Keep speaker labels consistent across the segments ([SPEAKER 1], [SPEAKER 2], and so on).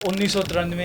[SPEAKER 1] 1993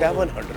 [SPEAKER 2] 700।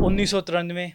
[SPEAKER 1] 1993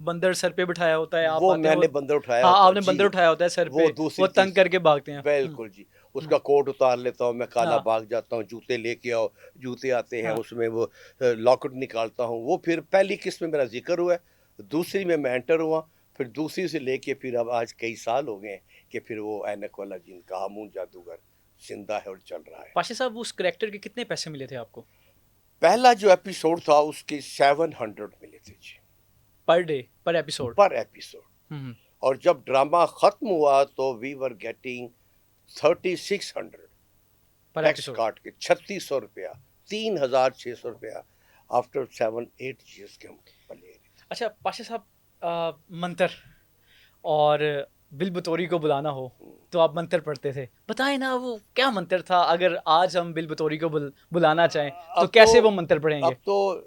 [SPEAKER 1] بندر سر پہ بٹھایا ہوتا ہے, آپ
[SPEAKER 2] وہ
[SPEAKER 1] آتے
[SPEAKER 2] میں
[SPEAKER 1] ہو,
[SPEAKER 2] نے بندر اٹھایا
[SPEAKER 1] ہاں
[SPEAKER 2] ہوتا ہے,
[SPEAKER 1] آپ نے بندر اٹھایا ہوتا ہے سر پہ, وہ تنگ کر کے بھاگتے ہیں.
[SPEAKER 2] بالکل جی, اس کا کوٹ اتار لیتا ہوں میں, کالا
[SPEAKER 1] ہاں
[SPEAKER 2] بھاگ جاتا ہوں, جوتے لے کے آؤ, جوتے آتے ہیں,
[SPEAKER 1] ہاں
[SPEAKER 2] اس میں وہ لاکٹ نکالتا ہوں. وہ پھر پہلی قسم میں میرا ذکر ہوا ہے, دوسری میں انٹر ہوا, پھر دوسری سے لے کے پھر اب آج کئی سال ہو گئے ہیں کہ پھر وہ اینک والا جن کا ہامون جادوگر زندہ ہے اور چل رہا ہے.
[SPEAKER 1] پاشا صاحب اس کریکٹر کے کتنے پیسے ملے تھے آپ کو
[SPEAKER 2] پہلا جو ایپیسوڈ تھا اس کے 700 ملے تھے جی,
[SPEAKER 1] per day, per episode?
[SPEAKER 2] Per episode. اور جب ڈرامہ ختم ہوا تو we were getting 3600
[SPEAKER 1] per
[SPEAKER 2] tax
[SPEAKER 1] episode.
[SPEAKER 2] کاٹ کے 3600 روپیہ, 3600 روپیہ آفٹر 7-8 ایئرس کے ہم پلے.
[SPEAKER 1] اچھا پاشا صاحب, منتر اور بل بطوری کو بلانا ہو تو آپ منتر پڑھتے تھے, بتائیں نا وہ کیا منتر تھا, اگر آج ہم بل بطوری کو بلانا چاہیں تو کیسے وہ منتر پڑھیں گے؟
[SPEAKER 2] اب تو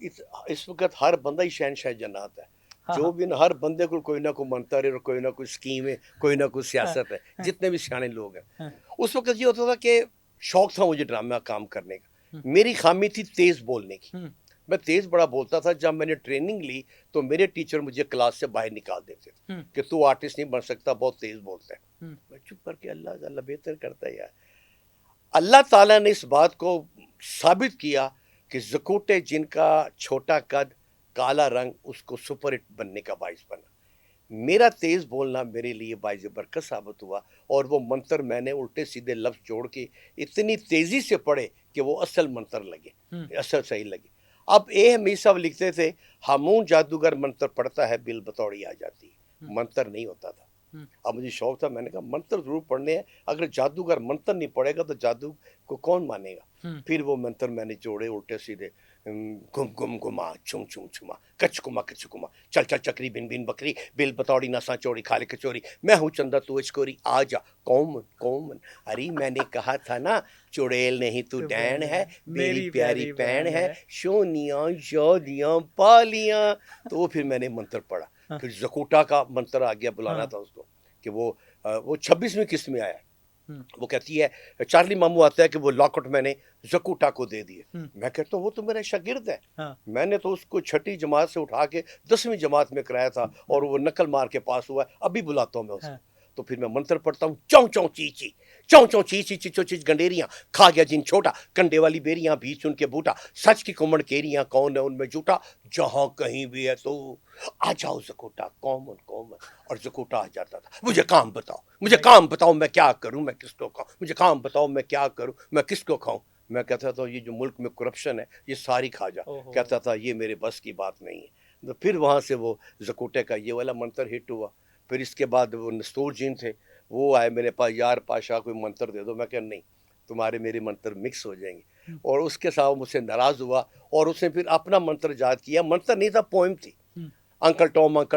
[SPEAKER 2] اس وقت ہر بندہ ہی شہنشاہ جنات ہے,
[SPEAKER 1] ہاں
[SPEAKER 2] جو بھی ہر بندے کو کوئی نہ کوئی منتر ہے, اور کوئی نہ کوئی اسکیم ہے, کوئی نہ کوئی سیاست ہے, جتنے بھی سیانے لوگ ہیں. اس وقت یہ ہوتا تھا کہ شوق تھا مجھے ڈرامہ کام کرنے کا, میری خامی تھی تیز بولنے کی, میں تیز بڑا بولتا تھا. جب میں نے ٹریننگ لی تو میرے ٹیچر مجھے کلاس سے باہر نکال دیتے تھے کہ تو آرٹسٹ نہیں بن سکتا, بہت تیز بولتا ہے. میں چپ کر کے اللہ بہتر کرتا ہے یار. اللہ تعالیٰ نے اس بات کو ثابت کیا کہ زکوٹے جن کا چھوٹا قد, کالا رنگ, اس کو سپر ہٹ بننے کا باعث بنا. میرا تیز بولنا میرے لیے باعث برکت ثابت ہوا, اور وہ منتر میں نے الٹے سیدھے لفظ جوڑ کے اتنی تیزی سے پڑھے کہ وہ اصل منتر لگے, اصل صحیح لگے. اب حمید صاحب لکھتے تھے, ہامون جادوگر منتر پڑھتا ہے, بل بطوڑی آ جاتی ہے, منتر نہیں ہوتا تھا. اب مجھے شوق تھا, میں نے کہا منتر ضرور پڑھنے ہیں, اگر جادوگر منتر نہیں پڑھے گا تو جادو کو کون مانے گا. پھر وہ منتر میں نے جوڑے الٹے سیدھے, گم گم گما, چھم چھم چھما, کچ کما کچ کما, چل چل چکری بن بن بکری, بل بطوڑی نسا چوری کھا لے کچوری, میں ہوں چندہ تو اچکوری, آ جا کومن کومن. ارے میں نے کہا تھا نا چڑیل نہیں تو ڈین ہے, میری پیاری پین ہے, شونیاں یادیاں پالیاں. تو وہ پھر میں نے منتر پڑھا. پھر زکوٹا کا منتر آ گیا, بلانا تھا اس کو کہ وہ 26ویں قسم میں آیا. وہ کہتی ہے, چارلی مامو آتا ہے کہ وہ لاکٹ میں نے زکوٹا کو دے دیے. میں کہتا ہوں وہ تو میرا شاگرد ہے, میں نے تو اس کو 6ٹھی جماعت سے اٹھا کے 10ویں جماعت میں کرایا تھا, اور وہ نقل مار کے پاس ہوا ہے, ابھی بلاتا ہوں میں اس کو. تو پھر میں منتر پڑھتا ہوں, چوں چوں چی چی, چوں چوں چی چی, چچو چچ گنڈیریاں, کھا گیا جن چھوٹا, کنڈے والی بیریاں, بیچ ان کے بوٹا, سچ کی کمڑ کیریاں, کون ہے ان میں جھوٹا, جہاں کہیں بھی ہے تو آ جاؤ زکوٹا, کومن کومن. اور زکوٹا آ جاتا تھا, مجھے کام بتاؤ, مجھے کام بتاؤ, میں کیا کروں, میں کس کو کھاؤں, مجھے کام بتاؤ, میں کیا کروں, میں کس کو کھاؤں. میں کہتا تھا یہ جو ملک میں کرپشن ہے یہ ساری کھا جا. کہتا تھا یہ میرے بس کی بات نہیں ہے. تو پھر وہاں سے وہ زکوٹے کا یہ والا منتر ہٹ ہوا. پھر اس کے بعد وہ نستور جین تھے, وہ آئے میرے پاس, یار پاشا کوئی منتر دے دو. میں کہا نہیں, تمہارے میرے منتر مکس ہو جائیں گے. اور اس کے ساتھ مجھ سے ناراض ہوا, اور اس نے پھر اپنا منتر ایجاد کیا. منتر نہیں تھا, پوئم تھی. انکل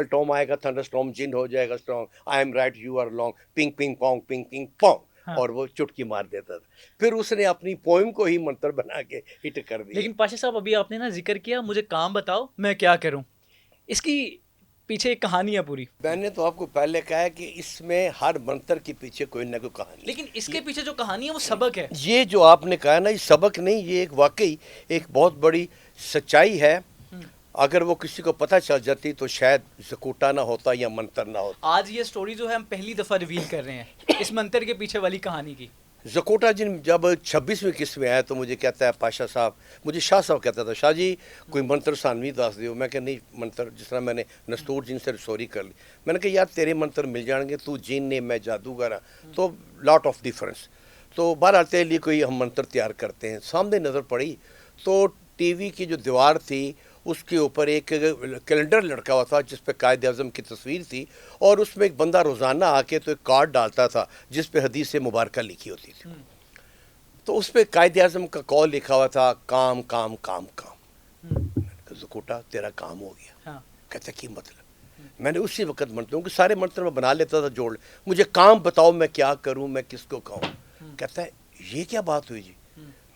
[SPEAKER 2] ٹوم آئے گا, تھنڈر اسٹارم, جن ہو جائے گا strong, I am right you are long, ping ping pong ping ping pong. اور وہ چٹکی مار دیتا تھا. پھر اس نے اپنی پوئم کو ہی منتر بنا کے ہٹ کر دیا.
[SPEAKER 1] لیکن پاشا صاحب ابھی آپ نے نا ذکر کیا, مجھے کام بتاؤ میں کیا کروں, اس کی پیچھے ایک کہانی ہے پوری.
[SPEAKER 2] میں نے تو آپ کو پہلے کہا ہے کہ اس میں ہر منتر کے پیچھے کوئی نہ کوئی کہانی,
[SPEAKER 1] لیکن اس کے پیچھے جو کہانی ہے وہ سبق ہے.
[SPEAKER 2] یہ جو آپ نے کہا نا, یہ سبق نہیں, یہ ایک واقعی ایک بہت بڑی سچائی ہے. اگر وہ کسی کو پتہ چل جاتی تو شاید زکوٹا نہ ہوتا یا منتر نہ ہوتا.
[SPEAKER 1] آج یہ سٹوری جو ہے ہم پہلی دفعہ ریویل کر رہے ہیں اس منتر کے پیچھے والی کہانی کی.
[SPEAKER 2] زکوٹا جن جب 26ویں قسم میں آیا تو مجھے کہتا ہے پاشا صاحب, مجھے شاہ صاحب کہتا تھا, شاہ جی کوئی منتر سانوی دس دیو. میں کہ نہیں, منتر جس طرح میں نے نستور جن سے رسوری کر لی. میں نے کہا یار تیرے منتر مل جائیں گے, تو جن نے, میں جادوگر ہوں, تو لاٹ آف ڈفرنس. تو باہر آتے لیے کوئی ہم منتر تیار کرتے ہیں. سامنے نظر پڑی تو ٹی وی کی جو دیوار تھی اس کے اوپر ایک کیلنڈر لڑکا ہوا تھا جس پہ قائد اعظم کی تصویر تھی, اور اس میں ایک بندہ روزانہ آ کے تو ایک کارڈ ڈالتا تھا جس پہ حدیث مبارکہ لکھی ہوتی تھی. تو اس پہ قائد اعظم کا قول لکھا ہوا تھا, کام کام کام کام. میں نے کہا زکوٹا تیرا کام ہو گیا. کہتا کی مطلب. میں نے اسی وقت منتروں کہ سارے منتر میں بنا لیتا تھا جوڑ, مجھے کام بتاؤ میں کیا کروں, میں کس کو کھاؤں. کہتا ہے یہ کیا بات ہوئی جی.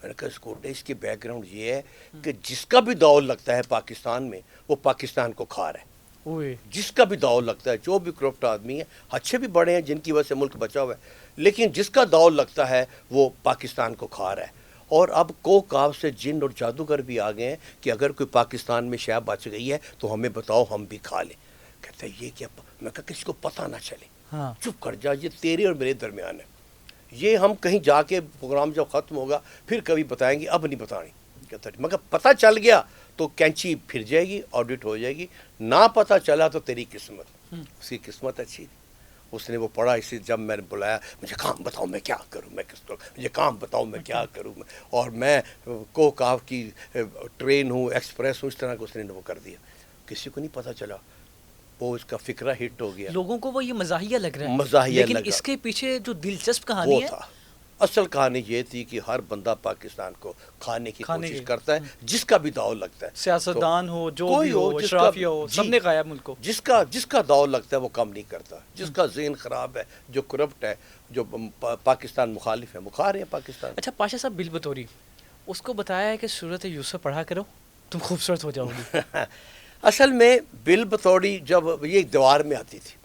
[SPEAKER 2] میں نے کہا زکوٹے اس کی بیک گراؤنڈ یہ ہے کہ جس کا بھی داؤ لگتا ہے پاکستان میں وہ پاکستان کو کھا رہا ہے. جس کا بھی داؤ لگتا ہے, جو بھی کرپٹ آدمی ہے, اچھے بھی بڑے ہیں جن کی وجہ سے ملک بچا ہوا ہے, لیکن جس کا داؤ لگتا ہے وہ پاکستان کو کھا رہا ہے. اور اب کو کاو سے جن اور جادوگر بھی آ گئے ہیں کہ اگر کوئی پاکستان میں شے بچ گئی ہے تو ہمیں بتاؤ, ہم بھی کھا لیں. کہتا ہے یہ کیا؟ میں کہا کسی کو پتہ نہ چلے.
[SPEAKER 1] ہاں
[SPEAKER 2] چپ کر جا, یہ تیرے اور میرے درمیان ہے, یہ ہم کہیں جا کے پروگرام جب ختم ہوگا پھر کبھی بتائیں گے, اب نہیں بتانی. کہتا ہے مگر پتہ چل گیا تو کینچی پھر جائے گی, آڈٹ ہو جائے گی. نہ پتہ چلا تو تیری قسمت. اس کی قسمت اچھی تھی, اس نے وہ پڑھا. اسی جب میں نے بلایا, مجھے کام بتاؤ میں کیا کروں, میں کس کو, مجھے کام بتاؤ میں کیا کروں, اور میں کو کاف کی ٹرین ہوں, ایکسپریس ہوں, اس طرح کو اس نے وہ کر دیا. کسی کو نہیں پتہ چلا. وہ اس کا فکرہ ہٹ ہو گیا.
[SPEAKER 1] لوگوں کو وہ یہ مزاحیہ لگ رہا ہے,
[SPEAKER 2] مزاحیہ
[SPEAKER 1] لیکن
[SPEAKER 2] لگا.
[SPEAKER 1] اس کے پیچھے جو دلچسپ
[SPEAKER 2] وہ
[SPEAKER 1] کہانی ہے
[SPEAKER 2] تھا اصل کہانی یہ تھی کہ ہر بندہ پاکستان کو کھانے کی کوشش کرتا ہے, جس کا بھی داؤ لگتا ہے.
[SPEAKER 1] سیاستدان ہو, جو
[SPEAKER 2] کوئی
[SPEAKER 1] بھی ہو,
[SPEAKER 2] ہو, جس کا
[SPEAKER 1] اشرافیہ ہو,
[SPEAKER 2] جی,
[SPEAKER 1] سب نے کھایا ملک کو.
[SPEAKER 2] جس کا داؤ لگتا ہے وہ کم نہیں کرتا. جس کا ذہن خراب ہے, جو کرپٹ ہے, جو پاکستان مخالف ہے, وہ کھا رہے ہیں پاکستان.
[SPEAKER 1] اچھا پاشا صاحب, بل بطوری اس کو بتایا ہے کہ سورت یوسف پڑھا کرو تم خوبصورت ہو جاؤ گی.
[SPEAKER 2] اصل میں بل بطوری جب یہ دیوار میں آتی تھی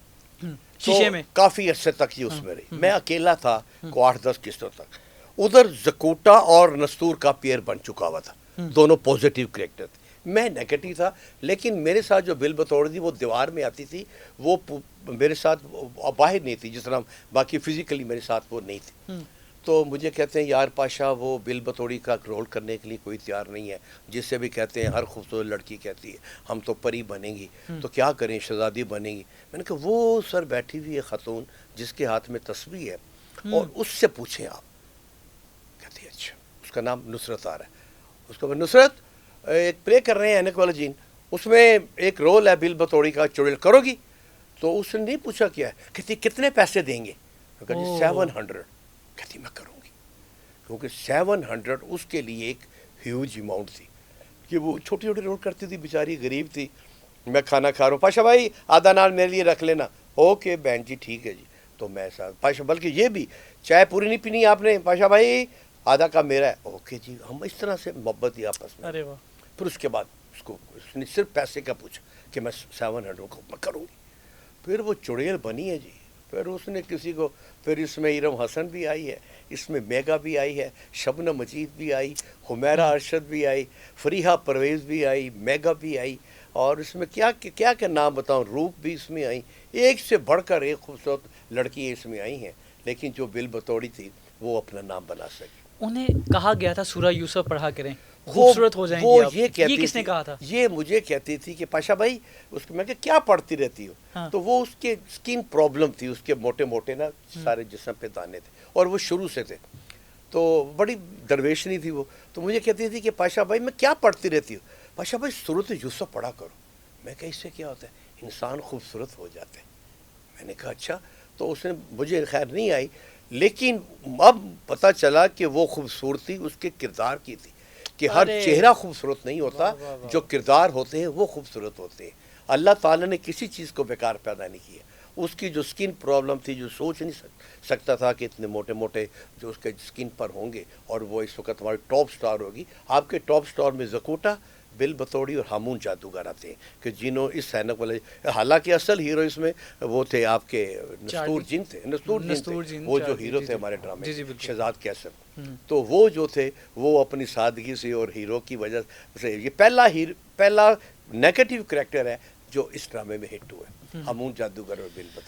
[SPEAKER 1] شیشے میں
[SPEAKER 2] کافی عرصے تک یہ اس میں رہی. میں اکیلا تھا کو 8-10 قسطوں تک. ادھر زکوٹا اور نستور کا پیئر بن چکا ہوا تھا, دونوں پازیٹیو کریکٹر تھے. میں نیگیٹو تھا, لیکن میرے ساتھ جو بل بطوری تھی وہ دیوار میں آتی تھی, وہ میرے ساتھ باہر نہیں تھی, جس طرح باقی فزیکلی میرے ساتھ وہ نہیں تھی. تو مجھے کہتے ہیں یار پاشا وہ بل بطوری کا رول کرنے کے لیے کوئی تیار نہیں ہے. جس سے بھی کہتے ہیں ہر خوبصورت لڑکی کہتی ہے ہم تو پری بنیں گی, تو کیا کریں, شہزادی بنیں گی. میں نے کہا وہ سر بیٹھی ہوئی ہے خاتون جس کے ہاتھ میں تسبیح ہے, اور اس سے پوچھیں آپ. کہتی ہے اچھا. اس کا نام نصرت آ رہا ہے. اس کو نصرت ایک پلے کر رہے ہیں اینک والا جین, اس میں ایک رول ہے بل بطوری کا, چڑیل کرو گی؟ تو اس نے نہیں پوچھا کیا ہے, کہتی کتنے پیسے دیں گے؟ میں کہا جی 700. کہتی میں کروں گی, کیونکہ 700 اس کے لیے ایک ہیوج اماؤنٹ تھی, کہ وہ چھوٹی چھوٹی رول کرتی تھی, بیچاری غریب تھی. میں کھانا کھا رہا ہوں, پاشا بھائی آدھا نان میرے لیے رکھ لینا. اوکے بہن جی ٹھیک ہے جی. تو میں ساتھ پاشا, بلکہ یہ بھی چائے پوری نہیں پینی آپ نے, پاشا بھائی آدھا کا میرا ہے. اوکے جی. ہم اس طرح سے محبت دی آپس میں.
[SPEAKER 1] ارے واہ.
[SPEAKER 2] پھر اس کے بعد اس نے صرف پیسے کا پوچھا کہ میں 700 کو میں کروں گی. پھر وہ چڑیل بنی ہے جی. پھر اس نے کسی کو, پھر اس میں ارم حسن بھی آئی ہے, اس میں میگا بھی آئی ہے, شبنم مجید بھی آئی, حمیرہ ارشد بھی آئی, فریحہ پرویز بھی آئی, میگا بھی آئی, اور اس میں کیا کیا نام بتاؤں, روپ بھی اس میں آئی. ایک سے بڑھ کر ایک خوبصورت لڑکی اس میں آئی ہیں, لیکن جو بل بطوری تھی وہ اپنا نام بنا سکی.
[SPEAKER 1] انہیں کہا گیا تھا سورہ یوسف پڑھا کریں, خوبصورت ہو جائیں گی آپ. یہ کس نے کہا تھا؟
[SPEAKER 2] یہ مجھے کہتی تھی کہ پاشا بھائی اس کو, میں کہ کیا پڑھتی رہتی ہو؟ تو وہ اس کے سکن پرابلم تھی, اس کے موٹے موٹے نا سارے جسم پہ دانے تھے, اور وہ شروع سے تھے, تو بڑی درویشنی تھی وہ. تو مجھے کہتی تھی کہ پاشا بھائی میں کیا پڑھتی رہتی ہوں؟ پاشا بھائی سورۃ یوسف پڑھا کرو. میں کہا اس سے کیا ہوتا ہے؟ انسان خوبصورت ہو جاتے ہیں. میں نے کہا اچھا. تو اس نے مجھے خیر نہیں آئی, لیکن اب پتہ چلا کہ وہ خوبصورتی اس کے کردار کی تھی, کہ ہر چہرہ خوبصورت نہیں ہوتا, جو کردار ہوتے ہیں وہ خوبصورت ہوتے ہیں. اللہ تعالیٰ نے کسی چیز کو بیکار پیدا نہیں کیا. اس کی جو سکن پرابلم تھی, جو سوچ نہیں سکتا تھا کہ اتنے موٹے موٹے جو اس کے سکن پر ہوں گے, اور وہ اس وقت ہماری ٹاپ سٹار ہوگی. آپ کے ٹاپ سٹار میں زکوٹا, بل بطوری اور ہامون جادوگر آتے ہیں, کہ جنہوں اس سینک والے, حالانکہ اصل ہیرو اس میں وہ تھے آپ کے نستور جن تھے, نستور جن وہ جو ہیرو تھے ہمارے ڈرامے, شہزاد کیسر. تو وہ جو تھے وہ اپنی سادگی سے اور ہیرو کی وجہ سے, یہ پہلا نیگیٹو کریکٹر ہے جو اس ڈرامے میں ہٹ ہوا ہے, ہامون جادوگر اور بل بطوری.